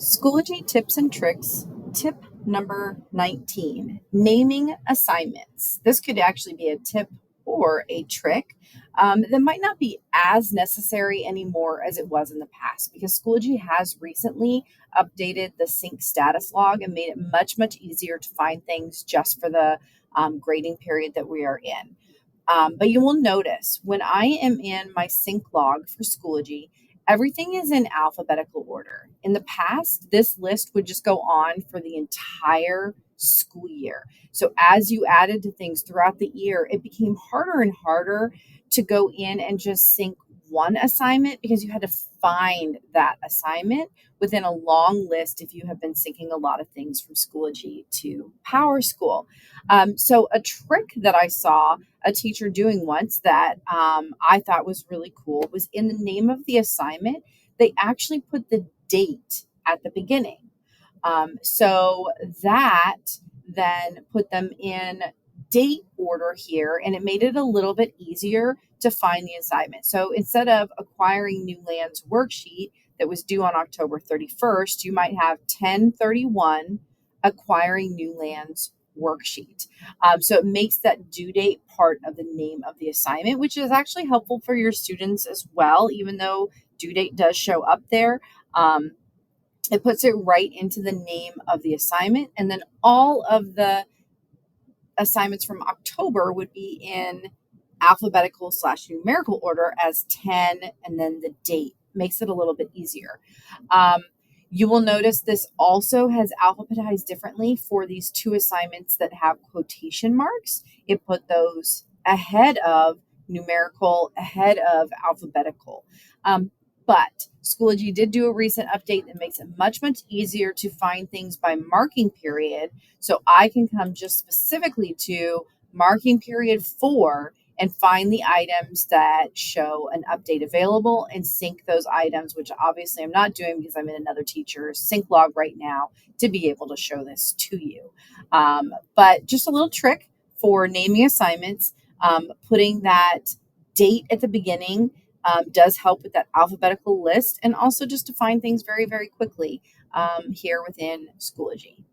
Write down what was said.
Schoology tips and tricks. Tip number 19, naming assignments. This could actually be a tip or a trick that might not be as necessary anymore as it was in the past because Schoology has recently updated the sync status log and made it much, much easier to find things just for the grading period that we are in. But you will notice when I am in my sync log for Schoology, everything is in alphabetical order. In the past, this list would just go on for the entire school year. So as you added to things throughout the year, it became harder and harder to go in and just sync one assignment because you had to find that assignment within a long list if you have been syncing a lot of things from Schoology to Power School. So a trick that I saw a teacher doing once that I thought was really cool was in the name of the assignment, they actually put the date at the beginning. So that then put them in date order here, and it made it a little bit easier to find the assignment. So instead of acquiring New Lands worksheet that was due on October 31st, you might have 1031 acquiring New Lands worksheet. So it makes that due date part of the name of the assignment, which is actually helpful for your students as well, even though due date does show up there. It puts it right into the name of the assignment. And then all of the assignments from October would be in alphabetical / numerical order as 10 and then the date. Makes it a little bit easier. You will notice this also has alphabetized differently for these two assignments that have quotation marks. It put those ahead of numerical, ahead of alphabetical. But Schoology did do a recent update that makes it much, much easier to find things by marking period. So I can come just specifically to marking period 4 and find the items that show an update available and sync those items, which obviously I'm not doing because I'm in another teacher's sync log right now to be able to show this to you. But just a little trick for naming assignments, putting that date at the beginning does help with that alphabetical list and also just to find things very, very quickly here within Schoology.